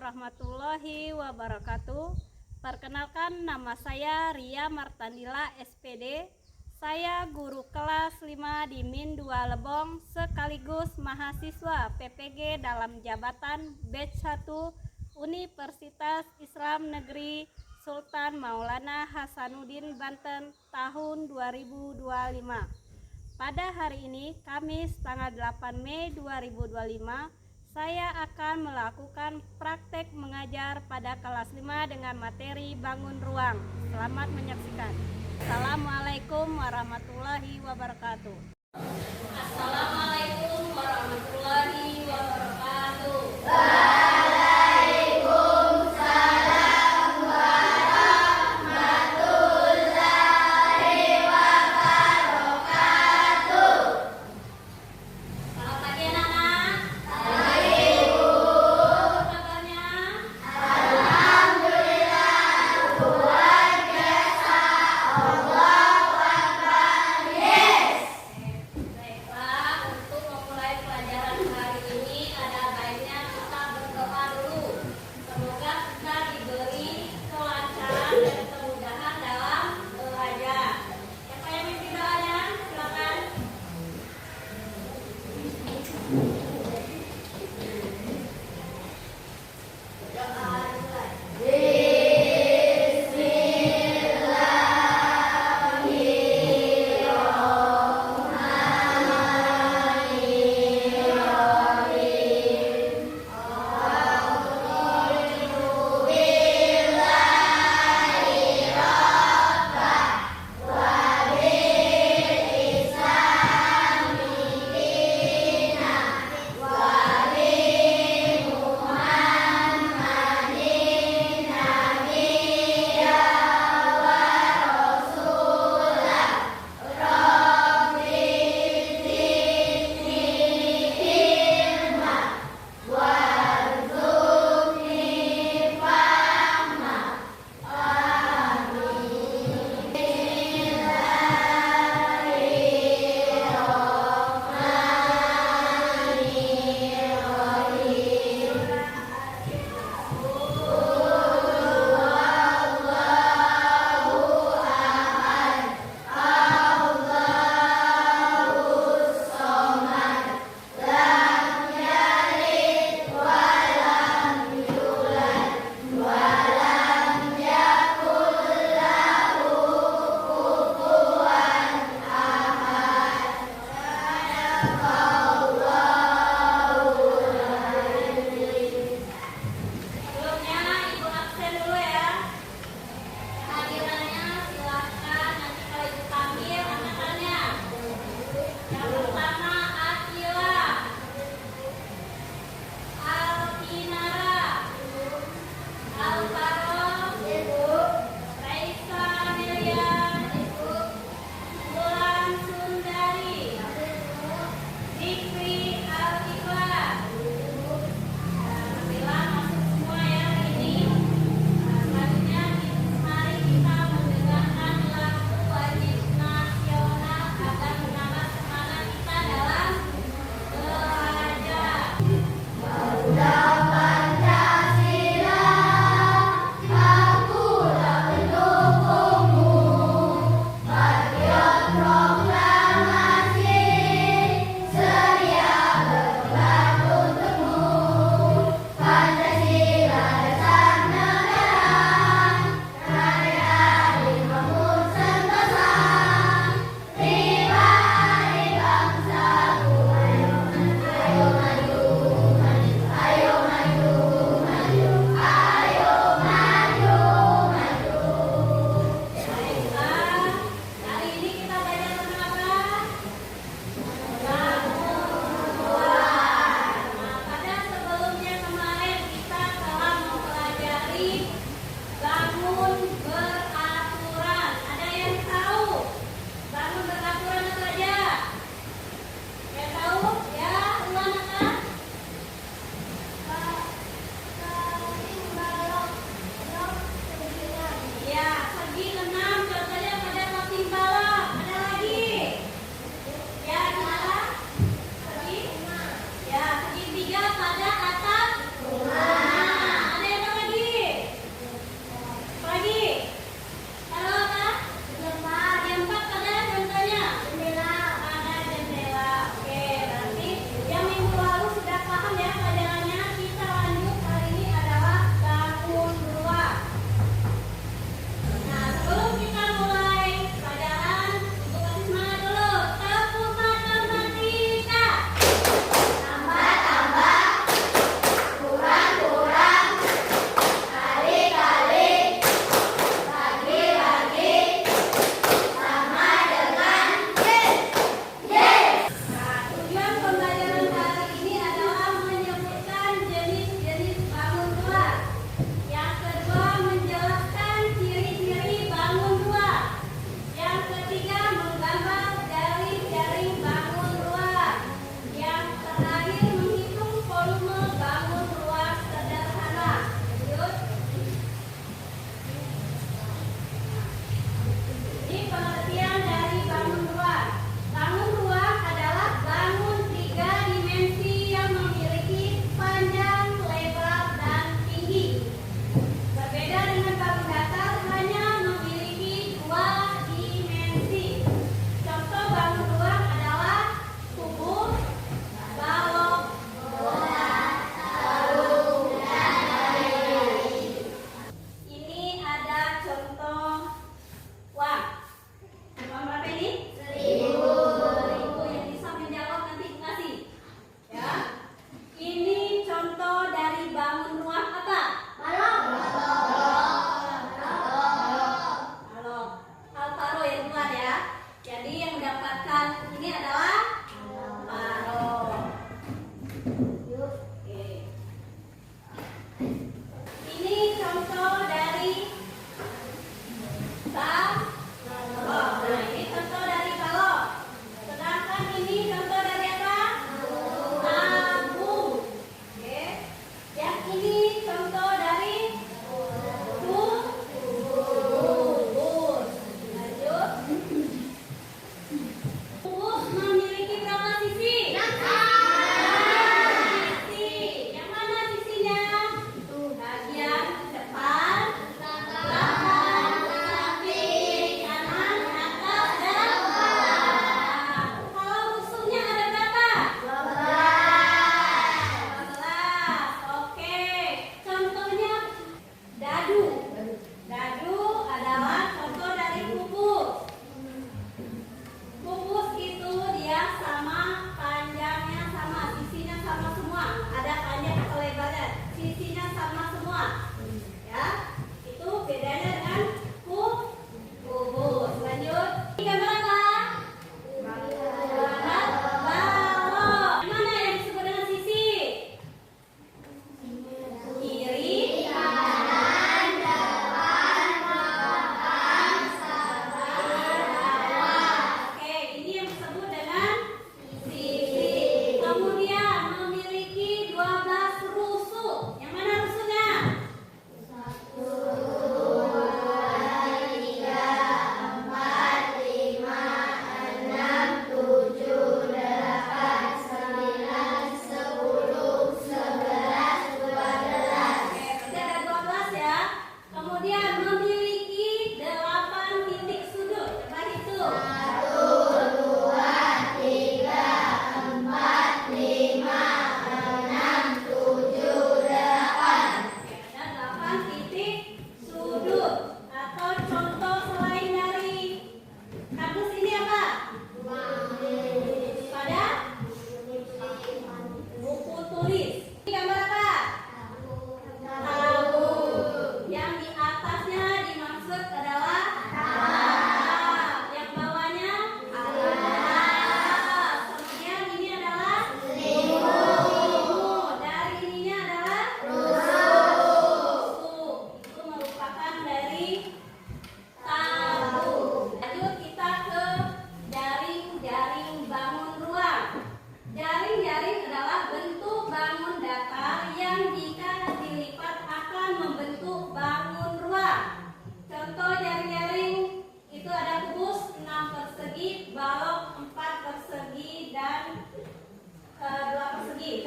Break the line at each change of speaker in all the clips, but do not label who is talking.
warahmatullahi wabarakatuh. Perkenalkan, nama saya Ria Martandila SPD. Saya guru kelas 5 di Min 2 Lebong sekaligus mahasiswa PPG dalam jabatan Batch 1 Universitas Islam Negeri Sultan Maulana Hasanuddin Banten tahun 2025. Pada hari ini, Kamis tanggal 8 Mei 2025, saya akan melakukan praktek mengajar pada kelas 5 dengan materi bangun ruang. Selamat menyaksikan. Assalamualaikum warahmatullahi wabarakatuh. Assalamualaikum warahmatullahi wabarakatuh.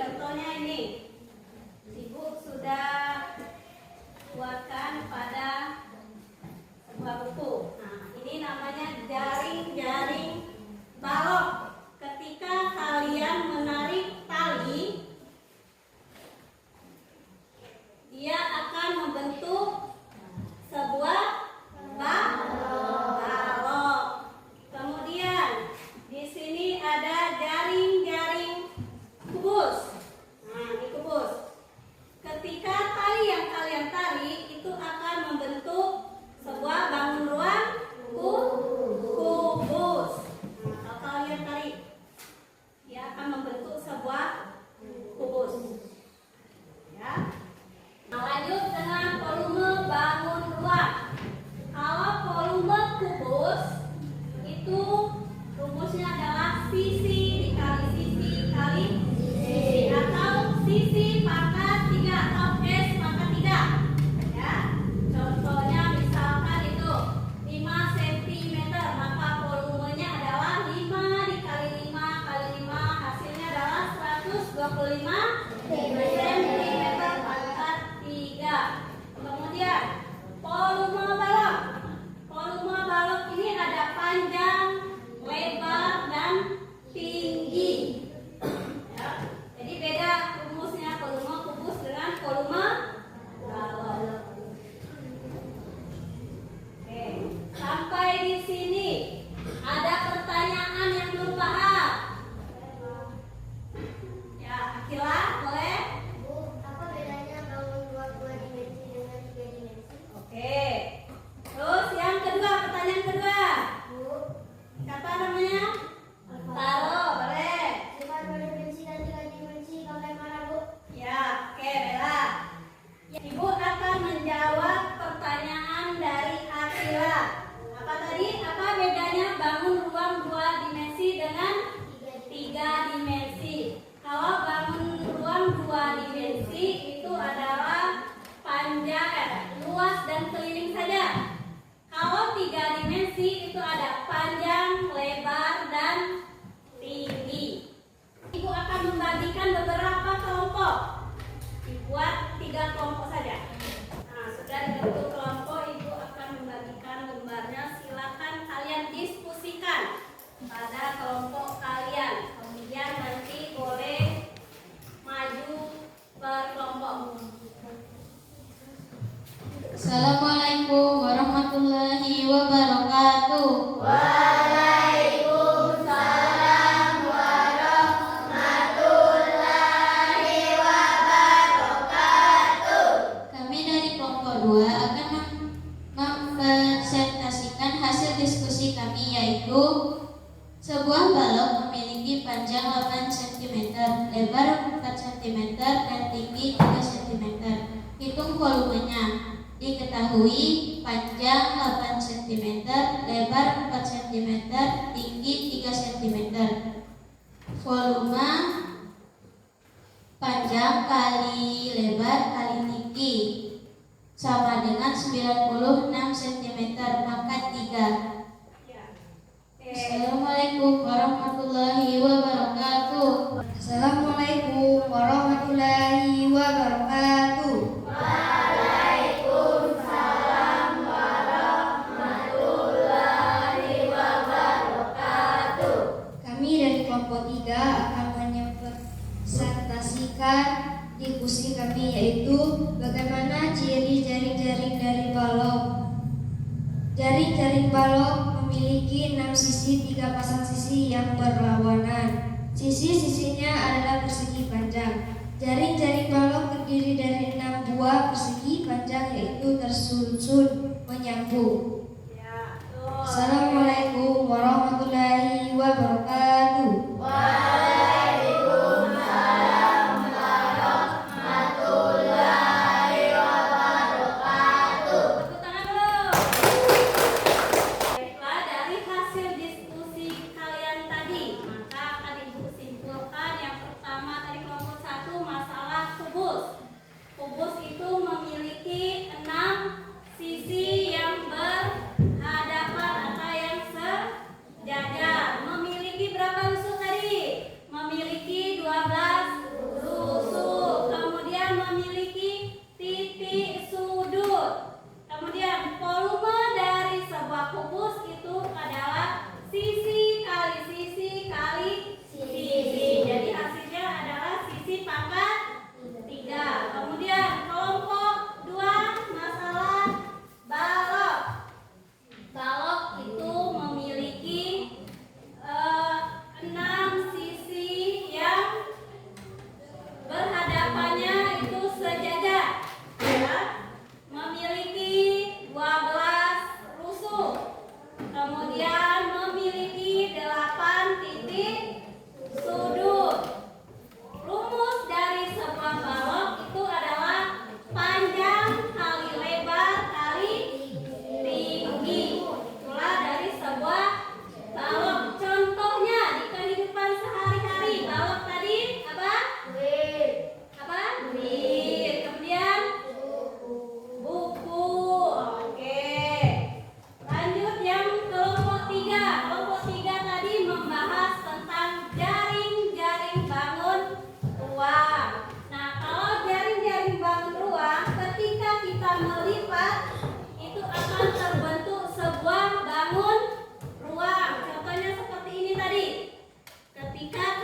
contohnya ini. Ibu sudah buatkan pada sebuah buku. Nah, ini namanya jaring-jaring balok. Ketika kalian menarik tali, dia akan membentuk sebuah balok. Kemudian di sini ada jaring-jaring kubus. Nah, ini kubus. Ketika tali yang kalian tarik itu akan membentuk sebuah bangun ruang kubus. Nah, kalau kalian tarik, dia akan membentuk sebuah kubus. Ya. Nah, lanjut dengan volume bangun ruang. Kalau volume kubus itu rumusnya adalah sisi dikali sisi kali sisi, atau sisi pangkat 3 atau S pangkat 3. Ya. Contohnya misalkan itu 5 cm, maka volumenya adalah 5 dikali 5 kali 5, hasilnya adalah 125 cm pangkat 3. Kemudian volume balok. Volume balok ini ada panjang, lebar, dan tinggi. Ya. Jadi beda rumusnya volume kubus dengan volume balok. Oke, sampai di sini ada pertanyaan yang belum paham? Ya, Akila, boleh?
Bu, apa bedanya bangun ruang 2 dimensi dengan 3 dimensi?
Oke. Terus yang kedua, pertanyaan kedua.
Bu,
Apa namanya? Taro, boleh.
sifat 2 dimensi dan 3 dimensi bagaimana, Bu?
Ya, oke, Bella. Ibu akan menjawab pertanyaan dari Akila. Apa tadi? Apa bedanya bangun ruang 2 dimensi dengan 3 dimensi? Kalau bangun ruang 2 dimensi itu adalah panjang, luas dan keliling saja. Kalau 3 dimensi itu ada panjang, lebar, dan tinggi. Ibu akan membagikan beberapa kelompok. Dibuat 3 kelompok saja. Nah, sudah dibentuk kelompok, ibu akan membagikan lembarnya. Silakan kalian diskusikan pada kelompok kalian. Kemudian nanti boleh maju per kelompok.
Assalamualaikum warahmatullahi wabarakatuh.
Waalaikumsalam warahmatullahi wabarakatuh.
Kami dari kelompok 2 akan mempresentasikan hasil diskusi kami, yaitu sebuah balok memiliki panjang 8 cm, lebar 4 cm, dan tinggi 3 cm. Hitung volumenya. Diketahui panjang 8 cm, lebar 4 cm, tinggi 3 cm. Volume panjang kali lebar kali tinggi sama dengan 96 cm pangkat 3.
Ya. Oke.
Assalamualaikum warahmatullahi wabarakatuh.
Assalamualaikum warahmatullahi wabarakatuh. Waalaikumsalam warahmatullahi wabarakatuh. Kami dari kelompok 3 akan mempresentasikan diskusi kami, yaitu bagaimana ciri jaring-jaring dari balok. Jaring-jaring balok memiliki 6 sisi, 3 pasang sisi yang berlawanan. Sisi-sisinya adalah persegi panjang. Jaring-jaring balok terdiri dari 6 buah persegi panjang, yaitu tersusun menyambung.
Ya, tuh.
Assalamualaikum warahmatullahi wabarakatuh. Waalaikumsalam warahmatullahi wabarakatuh.
Tepuk tangan dulu. Baiklah, dari hasil diskusi kalian tadi, maka akan ibu simpulkan yang pertama dari kelompok 1, masalah kubus. Kubus itu memiliki 6 sisi yang
Tingkat